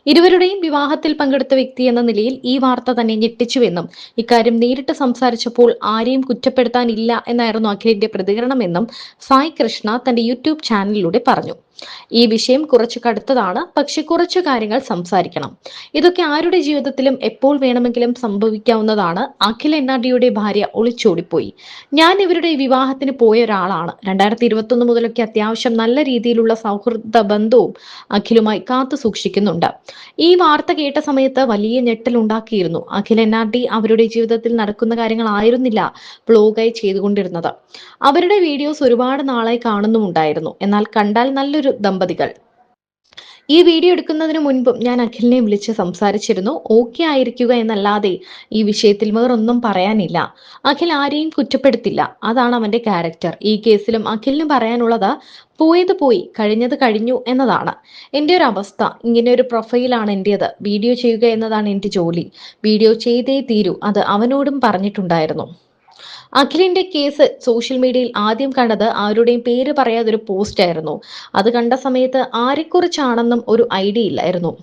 ഇരുവരുടെയും വിവാഹത്തിൽ പങ്കെടുത്ത വ്യക്തി എന്ന നിലയിൽ ഈ വാർത്ത തന്നെ ഞെട്ടിച്ചുവെന്നും ഇക്കാര്യം നേരിട്ട് സംസാരിച്ചപ്പോൾ ആരെയും കുറ്റപ്പെടുത്താനില്ല എന്നായിരുന്നു അഖിലിന്റെ പ്രതികരണമെന്നും സായ് കൃഷ്ണ തന്റെ യൂട്യൂബ് ചാനലിലൂടെ പറഞ്ഞു. ഈ വിഷയം കുറച്ച് കടുത്തതാണ്, പക്ഷെ കുറച്ചു കാര്യങ്ങൾ സംസാരിക്കണം. ഇതൊക്കെ ആരുടെ ജീവിതത്തിലും എപ്പോൾ വേണമെങ്കിലും സംഭവിക്കാവുന്നതാണ്. അഖിൽ എൻആർഡിയുടെ ഭാര്യ ഒളിച്ചോടിപ്പോയി. ഞാൻ ഇവരുടെ വിവാഹത്തിന് പോയ ഒരാളാണ്. 2021 മുതലൊക്കെ അത്യാവശ്യം നല്ല രീതിയിലുള്ള സൗഹൃദ ബന്ധവും അഖിലുമായി കാത്തു സൂക്ഷിക്കുന്നുണ്ട്. ഈ വാർത്ത കേട്ട സമയത്ത് വലിയ ഞെട്ടലുണ്ടാക്കിയിരുന്നു. അഖിൽ എൻആർഡി അവരുടെ ജീവിതത്തിൽ നടക്കുന്ന കാര്യങ്ങളായിരുന്നില്ല വ്ലോഗായി ചെയ്തുകൊണ്ടിരുന്നത്. അവരുടെ വീഡിയോസ് ഒരുപാട് നാളായി കാണുന്നുമുണ്ടായിരുന്നു. എന്നാൽ കണ്ടാൽ നല്ലൊരു ദമ്പതികൾ. ഈ വീഡിയോ എടുക്കുന്നതിന് മുൻപും ഞാൻ അഖിലിനെ വിളിച്ച് സംസാരിച്ചിരുന്നു. ഓക്കെ ആയിരിക്കുക എന്നല്ലാതെ ഈ വിഷയത്തിൽ വേറൊന്നും പറയാനില്ല. അഖിൽ ആരെയും കുറ്റപ്പെടുത്തില്ല. അതാണ് അവന്റെ ക്യാരക്ടർ. ഈ കേസിലും അഖിലിന് പറയാനുള്ളത് പോയത് പോയി, കഴിഞ്ഞത് കഴിഞ്ഞു എന്നതാണ്. എൻ്റെ ഒരു അവസ്ഥ, ഇങ്ങനെ ഒരു പ്രൊഫൈലാണ് എൻ്റേത്. വീഡിയോ ചെയ്യുക എന്നതാണ് എൻ്റെ ജോലി. വീഡിയോ ചെയ്തേ തീരൂ. അത് അവനോടും പറഞ്ഞിട്ടുണ്ടായിരുന്നു. അഖിലിന്റെ കേസ് സോഷ്യൽ മീഡിയയിൽ ആദ്യം കണ്ടത് ആരുടെയും പേര് പറയാതെ ഒരു പോസ്റ്റ് ആയിരുന്നു. അത് കണ്ട സമയത്ത് ആരെക്കുറിച്ചാണെന്നും ഒരു ഐഡിയ ഇല്ലായിരുന്നു.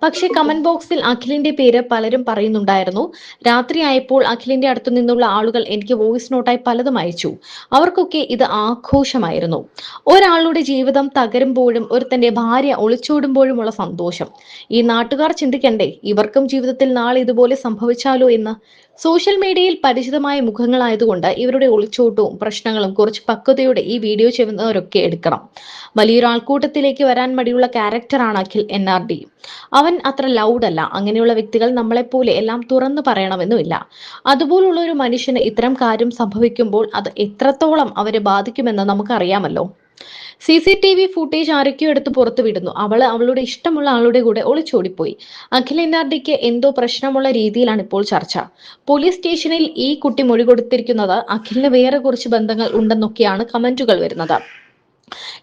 പക്ഷേ കമന്റ് ബോക്സിൽ അഖിലിന്റെ പേര് പലരും പറയുന്നുണ്ടായിരുന്നു. രാത്രിയായപ്പോൾ അഖിലിന്റെ അടുത്തു നിന്നുള്ള ആളുകൾ എനിക്ക് വോയിസ് നോട്ടായി പലതും അയച്ചു. അവർക്കൊക്കെ ഇത് ആഘോഷമായിരുന്നു. ഒരാളുടെ ജീവിതം തകരുമ്പോഴും ഒരുത്തന്റെ ഭാര്യ ഒളിച്ചോടുമ്പോഴുമുള്ള സന്തോഷം. ഈ നാട്ടുകാർ ചിന്തിക്കണ്ടേ, ഇവർക്കും ജീവിതത്തിൽ നാളെ ഇതുപോലെ സംഭവിച്ചാലോ എന്ന്. സോഷ്യൽ മീഡിയയിൽ പരിചിതമായ മുഖങ്ങളായതുകൊണ്ട് ഇവരുടെ ഒളിച്ചോട്ടവും പ്രശ്നങ്ങളും കുറച്ച് പക്വതയോടെ ഈ വീഡിയോ ചെയ്യുന്നവരൊക്കെ എടുക്കണം. വലിയൊരു ആൾക്കൂട്ടത്തിലേക്ക് വരാൻ മടിയുള്ള ക്യാരക്ടറാണ് അഖിൽ എൻആർഡി. അവൻ അത്ര ലൗഡ് അല്ല. അങ്ങനെയുള്ള വ്യക്തികൾ നമ്മളെപ്പോലെ എല്ലാം തുറന്നു പറയണമെന്നുമില്ല. അതുപോലുള്ള ഒരു മനുഷ്യന് ഇത്തരം കാര്യം സംഭവിക്കുമ്പോൾ അത് എത്രത്തോളം അവരെ ബാധിക്കുമെന്ന് നമുക്കറിയാമല്ലോ. CCTV ഫുട്ടേജ് ആരൊക്കെയോ എടുത്ത് പുറത്തുവിടുന്നു. അവള് അവളുടെ ഇഷ്ടമുള്ള ആളുടെ കൂടെ ഒളിച്ചോടിപ്പോയി. അഖിൽ എൻആർഡിക്ക് എന്തോ പ്രശ്നമുള്ള രീതിയിലാണ് ഇപ്പോൾ ചർച്ച. പോലീസ് സ്റ്റേഷനിൽ ഈ കുട്ടി മൊഴി കൊടുത്തിരിക്കുന്നത് അഖിലിന് വേറെ കുറച്ച് ബന്ധങ്ങൾ ഉണ്ടെന്നൊക്കെയാണ് കമന്റുകൾ വരുന്നത്.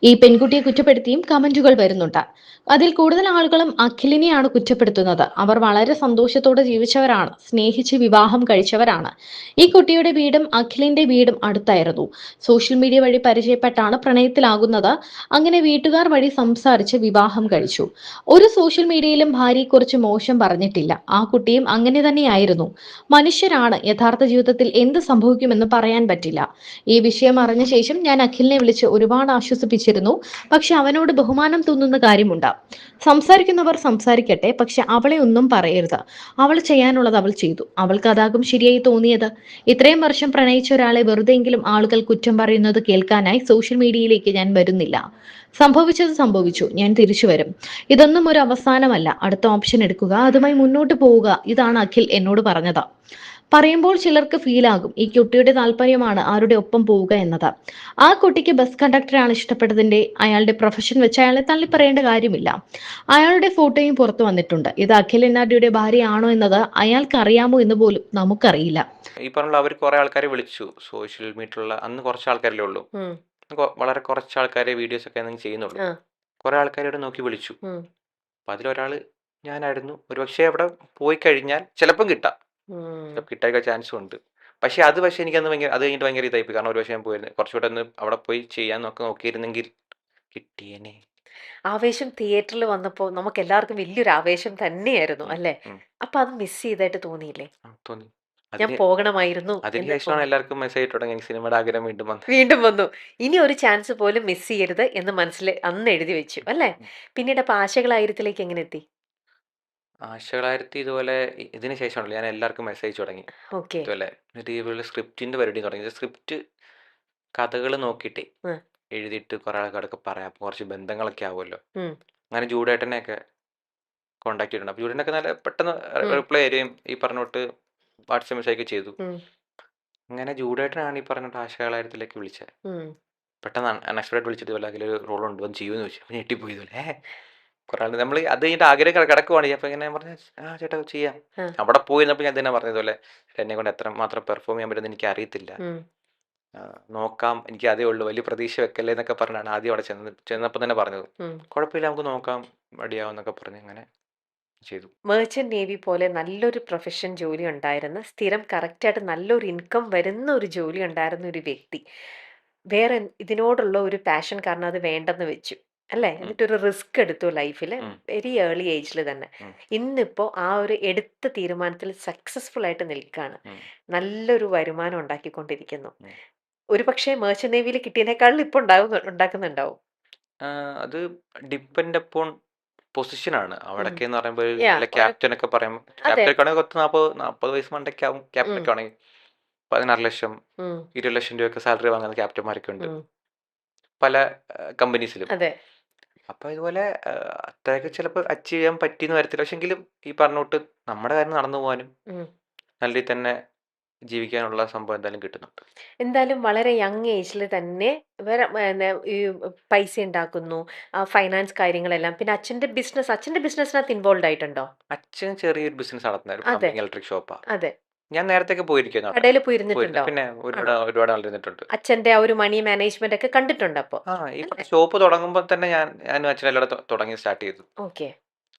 ഈ പെൺകുട്ടിയെ കുറ്റപ്പെടുത്തിയും കമന്റുകൾ വരുന്നുണ്ട്. അതിൽ കൂടുതൽ ആളുകളും അഖിലിനെയാണ് കുറ്റപ്പെടുത്തുന്നത്. അവർ വളരെ സന്തോഷത്തോടെ ജീവിച്ചവരാണ്, സ്നേഹിച്ച് വിവാഹം കഴിച്ചവരാണ്. ഈ കുട്ടിയുടെ വീടും അഖിലിന്റെ വീടും അടുത്തായിരുന്നു. സോഷ്യൽ മീഡിയ വഴി പരിചയപ്പെട്ടാണ് പ്രണയത്തിലാകുന്നത്. അങ്ങനെ വീട്ടുകാർ വഴി സംസാരിച്ച് വിവാഹം കഴിച്ചു. ഒരു സോഷ്യൽ മീഡിയയിലും ഭാര്യയെക്കുറിച്ച് മോശം പറഞ്ഞിട്ടില്ല. ആ കുട്ടിയും അങ്ങനെ തന്നെയായിരുന്നു. മനുഷ്യരാണ്, യഥാർത്ഥ ജീവിതത്തിൽ എന്ത് സംഭവിക്കുമെന്ന് പറയാൻ പറ്റില്ല. ഈ വിഷയം അറിഞ്ഞ ശേഷം ഞാൻ അഖിലിനെ വിളിച്ച് ഒരുപാട് ആശ്വസിപ്പിച്ചിരുന്നു. പക്ഷെ അവനോട് ബഹുമാനം തോന്നുന്ന കാര്യമുണ്ട്. സംസാരിക്കുന്നവർ സംസാരിക്കട്ടെ, പക്ഷെ അവളെ ഒന്നും പറയരുത്. അവൾ ചെയ്യാനുള്ളത് അവൾ ചെയ്തു. അവൾക്ക് അതാകും ശരിയായി തോന്നിയത്. ഇത്രയും വർഷം പ്രണയിച്ച ഒരാളെ വെറുതെയെങ്കിലും ആളുകൾ കുറ്റം പറയുന്നത് കേൾക്കാനായി സോഷ്യൽ മീഡിയയിലേക്ക് ഞാൻ വരുന്നില്ല. സംഭവിച്ചത് സംഭവിച്ചു. ഞാൻ തിരിച്ചു വരും. ഇതൊന്നും ഒരു അവസാനമല്ല. അടുത്ത ഓപ്ഷൻ എടുക്കുക, അതുമായി മുന്നോട്ട് പോവുക. ഇതാണ് അഖിൽ എന്നോട് പറഞ്ഞത്. പറയുമ്പോൾ ചിലർക്ക് ഫീൽ ആകും ഈ കുട്ടിയുടെ താല്പര്യമാണ് ആരുടെ ഒപ്പം പോവുക എന്നത്. ആ കുട്ടിക്ക് ബസ് കണ്ടക്ടറാണ് ഇഷ്ടപ്പെട്ടതിന്റെ അയാളുടെ പ്രൊഫഷൻ വെച്ച് അയാളെ തള്ളിപ്പറയേണ്ട കാര്യമില്ല. അയാളുടെ ഫോട്ടോയും പുറത്തു വന്നിട്ടുണ്ട്. ഇത് അഖിൽ എന്നാഡിയുടെ ഭാര്യയാണോ എന്നത് അയാൾക്ക് അറിയാമോ എന്ന് പോലും നമുക്കറിയില്ല. ഈ പറഞ്ഞ അവർ കുറെ ആൾക്കാരെ വിളിച്ചു. സോഷ്യൽ മീഡിയയിലുള്ള അന്ന് കുറച്ച് ആൾക്കാരല്ലേ ഉള്ളൂ. ഉം. വളരെ കുറച്ച് ആൾക്കാരെ വീഡിയോസ് ഒക്കെ അന്ന് ചെയ്യുന്നുള്ളൂ. ആ. കുറെ ആൾക്കാരോട് നോക്കി വിളിച്ചു. ഉം. അപ്പൊ അതിലൊരാള് ഞാനായിരുന്നു. ഒരുപക്ഷെ അവിടെ പോയി കഴിഞ്ഞാൽ ചിലപ്പം കിട്ടാം. ഉം. കിട്ടാൻ ചാൻസും ഉണ്ട്. പക്ഷെ എനിക്കന്ന് അത് കഴിഞ്ഞിട്ട് ഭയങ്കര ഇതായിപ്പോയി. കാരണം ഒരുപക്ഷെ ഞാൻ പോയിരുന്നു. കുറച്ചുകൂടെ ഒന്ന് അവിടെ പോയി ചെയ്യാൻ നോക്കിയിരുന്നെങ്കിൽ കിട്ടിയേനെ. ആവേശം തിയേറ്ററിൽ വന്നപ്പോൾ നമുക്ക് എല്ലാവർക്കും വലിയൊരു ആവേശം തന്നെയായിരുന്നു ഉം, അല്ലേ? ഉം. അപ്പൊ അത് മിസ് ചെയ്തായിട്ട് തോന്നിയില്ലേ? തോന്നി. ഞാൻ അതിന് പോകണമായിരുന്നു അതിന് എന്ന് ശേഷമാണ് തോന്നി. എല്ലാവർക്കും മെസ്സേജ് ഇട്ട് തുടങ്ങി. സിനിമയുടെ ആഗ്രഹം വീണ്ടും വന്നു. വീണ്ടും വന്നു. ഇനി ഒരു ചാൻസ് പോലും മിസ് ചെയ്യരുത് എന്ന് മനസ്സിൽ അന്ന് എഴുതി വെച്ചു അല്ലേ? പിന്നീട് അപ്പൊ ആശകളായിരത്തിലേക്ക് എങ്ങനെ എത്തി? ആശകളായിരത്തി ഇതുപോലെ ഇതിന് ശേഷമാണല്ലോ ഞാൻ എല്ലാവർക്കും മെസ്സേജ് തുടങ്ങി. ഓക്കെ. ഇതുപോലെ എന്നിട്ട് ഇതുപോലെ സ്ക്രിപ്റ്റിന്റെ പരിപാടി തുടങ്ങി. സ്ക്രിപ്റ്റ് കഥകൾ നോക്കിയിട്ടേ ഉം. എഴുതിയിട്ട് കുറെ ആൾക്കാരൊക്കെ പറയാം. അപ്പൊ കുറച്ച് ബന്ധങ്ങളൊക്കെ ആവുമല്ലോ. ഉം. അങ്ങനെ ജൂഡേട്ടനെയൊക്കെ കോൺടാക്ട് ചെയ്തിട്ടുണ്ട്. അപ്പോൾ ജൂഡേട്ടനൊക്കെ നല്ല പെട്ടെന്ന് ഉം. റിപ്ലൈ തരികയും ഈ പറഞ്ഞ തൊട്ട് വാട്സാപ്പ് മെസ്സേജ് ചെയ്തു. ഉം. അങ്ങനെ ജൂഡേട്ടനാണ് ഈ പറഞ്ഞ ആശകളായിരത്തിലേക്ക് വിളിച്ചത്. ഉം. പെട്ടെന്ന് അൺഎക്സ്പെക്ടഡ് വിളിച്ചിട്ട് ഇതുപോലെ അതിലൊരു റോൾ ഉണ്ട് വന്ന് ചെയ്യുമെന്ന് ചോദിച്ചു. അപ്പോൾ ഞെട്ടിപ്പോയി ഇതുപോലെ. കുറെ ആൾ നമ്മൾ അത് കഴിഞ്ഞിട്ട് ആഗ്രഹം കിടക്കുവാണ്. അപ്പോൾ ഇങ്ങനെ പറഞ്ഞു ആ ചേട്ടാ ചെയ്യാം. ആ. അവിടെ പോയിരുന്നപ്പോൾ ഞാൻ തന്നെ പറഞ്ഞതുപോലെ എന്നെ കൊണ്ട് എത്ര മാത്രം പെർഫോം ചെയ്യാൻ പറ്റുമെന്ന് എനിക്ക് അറിയത്തില്ല. ഉം. നോക്കാം, എനിക്ക് അതേ ഉള്ളൂ, വലിയ പ്രതീക്ഷ വെക്കല്ലേ എന്നൊക്കെ പറഞ്ഞാണ് ആദ്യം അവിടെ ചെന്നപ്പോൾ തന്നെ പറഞ്ഞത്. ഉം. കുഴപ്പമില്ല, നമുക്ക് നോക്കാം, മടിയാവുന്നൊക്കെ പറഞ്ഞ് അങ്ങനെ ചെയ്തു. മെർച്ചന്റ് നേവി പോലെ നല്ലൊരു പ്രൊഫഷൻ ജോലി ഉണ്ടായിരുന്ന, സ്ഥിരം കറക്റ്റായിട്ട് നല്ലൊരു ഇൻകം വരുന്ന ഒരു ജോലി ഉണ്ടായിരുന്ന ഒരു വ്യക്തി വേറെ ഇതിനോടുള്ള ഒരു പാഷൻ കാരണം അത് വേണ്ടെന്ന് വെച്ചു അല്ലേ? ഉം. എന്നിട്ടൊരു റിസ്ക് എടുത്തു ലൈഫിൽ ഉം. വെരി ഏർലി ഏജിൽ തന്നെ. ഉം. ഇന്നിപ്പോൾ ആ ഒരു എടുത്ത തീരുമാനത്തിൽ സക്സസ്ഫുൾ ആയിട്ട് നിൽക്കുകയാണ്. ഉം. നല്ലൊരു വരുമാനം ഉണ്ടാക്കിക്കൊണ്ടിരിക്കുന്നു. ഉം. ഒരു പക്ഷേ മെർച്ചന്റ് നേവിയിൽ കിട്ടിയതിനേക്കാളും ഇപ്പോൾ ഉണ്ടാക്കുന്നുണ്ടാവും. അത് ഡിപ്പെൻഡ് അപ്പോൺ പൊസിഷനാണ്. ഉം. അവിടൊക്കെന്ന് പറയുമ്പോൾ യാ വല്ല ക്യാപ്റ്റനൊക്കെ പറയുമ്പോൾ അതെ. ക്യാപ്റ്റനൊക്കെ ആണെങ്കിൽ 40 വയസ്സ് മണ്ടൊക്കെ ആവും. ഉം. ക്യാപ്റ്റനൊക്കെ ആണെങ്കിൽ 16,00,000 ഉം. 20,00,000 രൂപയൊക്കെ സാലറി വാങ്ങുന്ന ക്യാപ്റ്റന്മാരൊക്കെ ഉണ്ട് ഉം. പല കമ്പനീസിലും. അതെ. അപ്പോൾ ഇതുപോലെ അത്രയൊക്കെ ചിലപ്പോൾ അച്ചീവ് ചെയ്യാൻ പറ്റിയെന്ന് വരത്തില്ല. പക്ഷെങ്കിലും ഈ പറഞ്ഞ കൂട്ട് നമ്മുടെ കാര്യം നടന്നു പോകാനും ഉം. നല്ല രീതിയിൽ തന്നെ ജീവിക്കാനുള്ള സംഭവം എന്തായാലും കിട്ടുന്നുണ്ട്. എന്തായാലും വളരെ യങ് ഏജിൽ തന്നെ വേറെ ഈ പൈസ ഉണ്ടാക്കുന്നു. ഫൈനാൻസ് കാര്യങ്ങളെല്ലാം. പിന്നെ അച്ഛന്റെ ബിസിനസ്സിനകത്ത് ഇൻവോൾവ് ആയിട്ടുണ്ടോ? അച്ഛൻ ചെറിയൊരു ബിസിനസ് നടത്തുന്ന ഒരു അതെ. പ്ലംബിംഗ് ഇലക്ട്രിക് ഷോപ്പാണ്. അതെ. ഞാൻ നേരത്തെയൊക്കെ പോയിരിക്കുന്നു അവിടെ. കടയിൽ പോയി പോയിരുന്നു. ഇരുന്നിട്ടുണ്ടോ? പിന്നെ ആണോ? ഒരുപാട് നാൾ ഇരുന്നിട്ടുണ്ട്. അച്ഛന്റെ ആ ഒരു മണി മാനേജ്മെന്റ് ഒക്കെ കണ്ടിട്ടുണ്ട് അപ്പൊ. ഈ അല്ലേ? ഷോപ്പ് തുടങ്ങുമ്പോൾ തന്നെ ഞാനും അച്ഛനും എല്ലാം തുടങ്ങി സ്റ്റാർട്ട് ചെയ്തു. ഓക്കെ.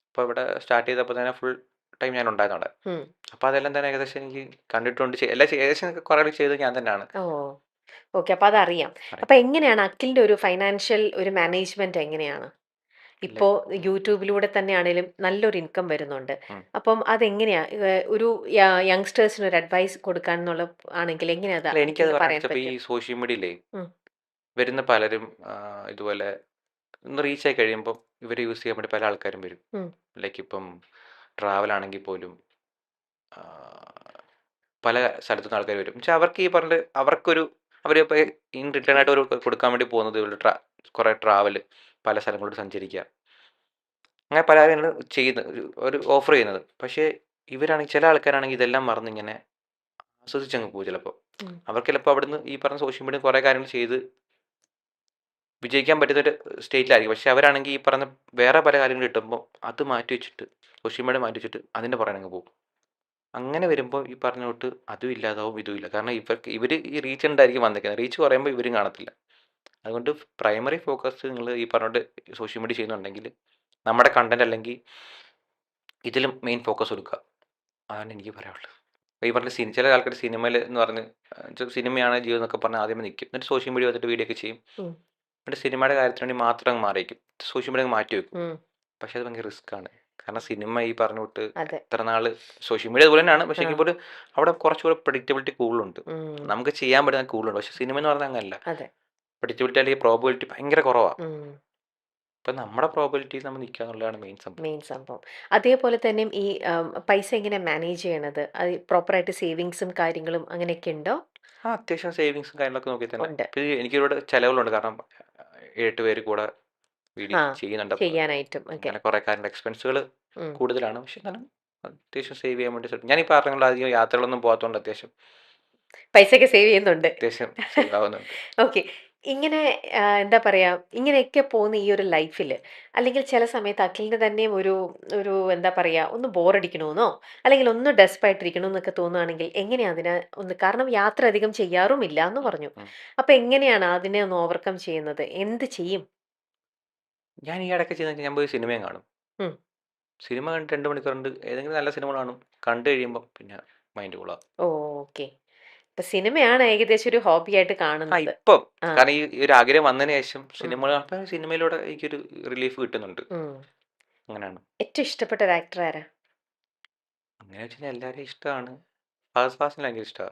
അപ്പോൾ ഇവിടെ സ്റ്റാർട്ട് ചെയ്തപ്പോൾ തന്നെ ഫുൾ ടൈം ഞാൻ ഉണ്ടായിരുന്നു അവിടെ. ഉം. അപ്പോൾ അതെല്ലാം തന്നെ ഏകദേശം എനിക്ക് കണ്ടിട്ടുണ്ട്. ഏകദേശം കുറേ ചെയ്തത് ഞാൻ തന്നെയാണ്. ഓ. ഓക്കെ. അപ്പൊ അതറിയാം. അറിയാം. അപ്പൊ എങ്ങനെയാണ് അഖിലിന്റെ ഒരു ഫൈനാൻഷ്യൽ ഒരു മാനേജ്മെന്റ് എങ്ങനെയാണ്? ഇപ്പോ യൂട്യൂബിലൂടെ തന്നെയാണേലും നല്ലൊരു ഇൻകം വരുന്നുണ്ട്. ഉം. അപ്പം അതെങ്ങനെയാ? ഒരു യങ്സ്റ്റേഴ്സിന് ഒരു അഡ്വൈസ് കൊടുക്കാന്നുള്ള ആണെങ്കിൽ എങ്ങനെയാ അത് അല്ല, എനിക്കത് അഖിലിന് പറയാൻ പറയാൻ വെച്ചപ്പോൾ ഈ പറ്റും? സോഷ്യൽ മീഡിയയിലേ ഉം. വരുന്ന പലരും ഇതുപോലെ ഒന്ന് റീച്ചായി കഴിയുമ്പോൾ ഇവർ യൂസ് ചെയ്യാൻ വേണ്ടി പല ആൾക്കാരും വരും. ഉം. ലൈക്ക് ഇപ്പം ട്രാവൽ ആണെങ്കിൽ പോലും ആ, പല സ്ഥലത്തു നിന്ന് ആൾക്കാർ വരും. പക്ഷെ അവർക്ക് ഈ പറഞ്ഞ അവരിപ്പോൾ ഇൻ റിട്ടേൺ ആയിട്ട് ഒരു കൊടുക്കാൻ വേണ്ടി പോകുന്നത് ഇവരുടെ കുറേ ട്രാവൽ, പല സ്ഥലങ്ങളോട് സഞ്ചരിക്കുക, അങ്ങനെ പല കാര്യങ്ങളും ചെയ്യുന്നത്, ഒരു ഓഫർ ചെയ്യുന്നത്. പക്ഷേ ഇവരാണെങ്കിൽ ചില ആൾക്കാരാണെങ്കിൽ ഇതെല്ലാം മറന്ന് ഇങ്ങനെ ആസ്വദിച്ചങ്ങ് പോകും ചിലപ്പോൾ. ഉം. അവർക്ക് ചിലപ്പോൾ അവിടുന്ന് ഈ പറഞ്ഞ സോഷ്യൽ മീഡിയ കുറേ കാര്യങ്ങൾ ചെയ്ത് വിജയിക്കാൻ പറ്റുന്നൊരു സ്റ്റേറ്റിലായിരിക്കും. പക്ഷെ അവരാണെങ്കിൽ ഈ പറഞ്ഞ വേറെ പല കാര്യങ്ങൾ കിട്ടുമ്പോൾ അത് മാറ്റി വെച്ചിട്ട്, സോഷ്യൽ മീഡിയ മാറ്റി വെച്ചിട്ട് അതിൻ്റെ പുറകെ അങ്ങ് പോകും. അങ്ങനെ വരുമ്പോൾ ഈ പറഞ്ഞ തൊട്ട് അതും ഇല്ലാതാവും ഇതും ഇല്ല. കാരണം ഇവർ ഈ റീച്ച് ഉണ്ടായിരിക്കും വന്നിരിക്കുന്നത്. റീച്ച് കുറയുമ്പോൾ ഇവരും കാണത്തില്ല. അതുകൊണ്ട് പ്രൈമറി ഫോക്കസ് നിങ്ങൾ ഈ പറഞ്ഞോട്ട് സോഷ്യൽ മീഡിയ ചെയ്യുന്നുണ്ടെങ്കിൽ നമ്മുടെ കണ്ടന്റ് അല്ലെങ്കിൽ ഇതിലും മെയിൻ ഫോക്കസ് കൊടുക്കുക. അതാണ് എനിക്ക് പറയാനുള്ളത്. അപ്പോൾ ഈ പറഞ്ഞ ചില ആൾക്കാർ സിനിമയിൽ എന്ന് പറഞ്ഞ് സിനിമയാണ് ജീവിതം എന്നൊക്കെ പറഞ്ഞ് ആദ്യമേ നിൽക്കും. എന്നിട്ട് സോഷ്യൽ മീഡിയ വന്നിട്ട് വീഡിയോ ഒക്കെ ചെയ്യും. ഉം. എന്നിട്ട് സിനിമയുടെ കാര്യത്തിന് വേണ്ടി മാത്രം അങ്ങ് മാറിയിരിക്കും. സോഷ്യൽ മീഡിയ അങ്ങ് മാറ്റി വെക്കും. ഉം. പക്ഷെ അത് ഭയങ്കര റിസ്ക് ആണ്. കാരണം സിനിമ ഈ പറഞ്ഞ തൊട്ട് അതെ. എത്ര നാൾ സോഷ്യൽ മീഡിയ അതുപോലെ തന്നെയാണ്. പക്ഷേ ആ. എങ്കിൽ പോലും അവിടെ കുറച്ചുകൂടെ പ്രഡിക്റ്റബിലിറ്റി കൂടുതലുണ്ട്. ഉം. നമുക്ക് ചെയ്യാൻ പറ്റുന്ന കൂടുതലുണ്ട്. പക്ഷെ സിനിമ എന്ന് പറഞ്ഞാൽ അങ്ങനല്ല. അതെ. പ്രഡിക്റ്റബിലിറ്റി അല്ലെങ്കിൽ പ്രോബിലിറ്റി ഭയങ്കര കുറവാണ്. ഉം. അപ്പം നമ്മുടെ പ്രോബിലിറ്റി നമ്മൾ നിൽക്കുക എന്നുള്ളതാണ് മെയിൻ സംഭവം. മെയിൻ സംഭവം. അതേപോലെ തന്നെ ഈ പൈസ എങ്ങനെ മാനേജ് ചെയ്യണത്? അത് പ്രോപ്പറായിട്ട് സേവിങ്സും കാര്യങ്ങളും അങ്ങനെയൊക്കെ ഉണ്ടോ? അത്യാവശ്യം സേവിങ്സും കാര്യങ്ങളൊക്കെ നോക്കി തന്നെ. ഉണ്ട്. ഇപ്പം എനിക്കിവിടെ ചിലവുകളുണ്ട്. കാരണം 7 പേര് കൂടെ വീഡിയോ ആ. ചെയ്യുന്നുണ്ട്. അപ്പോൾ ചെയ്യാനായിട്ടും ഒക്കെ. അങ്ങനെ കുറേ കാര്യങ്ങളുടെ എക്സ്പെൻസുകൾ ഉം. കൂടുതലാണ്. പക്ഷെ എന്നാലും അത്യാവശ്യം സേവ് ചെയ്യാൻ വേണ്ടി ഞാനിപ്പോൾ പറഞ്ഞ അധികം യാത്രകളൊന്നും പോകാത്തതുകൊണ്ട് അത്യാവശ്യം പൈസയൊക്കെ സേവ് ചെയ്യുന്നുണ്ട്. സേവ് ആവുന്നുണ്ട്. ഓക്കെ. ഇങ്ങനെ എന്താ പറയാ, ഇങ്ങനെയൊക്കെ പോകുന്ന ഈ ഒരു ലൈഫില് അല്ലെങ്കിൽ ചില സമയത്ത് അഖിലിന് തന്നെയും ഒരു ഒരു എന്താ പറയാ, ഒന്ന് ബോറടിക്കണമെന്നോ അല്ലെങ്കിൽ ഒന്ന് ഡെസ്പായിട്ടിരിക്കണമെന്നൊക്കെ തോന്നുകയാണെങ്കിൽ എങ്ങനെയാ അതിനെ കാരണം യാത്ര അധികം ചെയ്യാറുമില്ല എന്ന് പറഞ്ഞു. ഉം. അപ്പൊ എങ്ങനെയാണ് അതിനെ ഒന്ന് ഓവർകം ചെയ്യുന്നത്? എന്ത് ചെയ്യും? ഞാൻ ഈ ഇടയ്ക്ക് ചെയ്യുന്നത് ഞാൻ പോയി സിനിമയും കാണും. ഉം. സിനിമ കണ്ട് 2 മണിക്കൂറുണ്ട്. ഏതെങ്കിലും നല്ല സിനിമ കാണും. കണ്ടു കഴിയുമ്പോൾ പിന്നെ മൈൻഡ് കൂളാവും. ഓക്കെ. ഇപ്പൊ സിനിമയാണ് ഏകദേശം ഒരു ഹോബി ആയിട്ട് കാണുന്നത്. ഇപ്പം ആ. കാരണം ഈ ഒരു ആഗ്രഹം വന്നതിന് ശേഷം ഉം. സിനിമയിലൂടെ എനിക്കൊരു റിലീഫ് കിട്ടുന്നുണ്ട്. ഉം. അങ്ങനെയാണ്. ഏറ്റവും ഇഷ്ടപ്പെട്ട ഒരു ആക്ടർ ആരാ? അങ്ങനെ വെച്ചാൽ എല്ലാവരെയും ഇഷ്ടമാണ്. ഫഹദ് ഫാസിലിനെ ഭയങ്കര ഇഷ്ടമാണ്.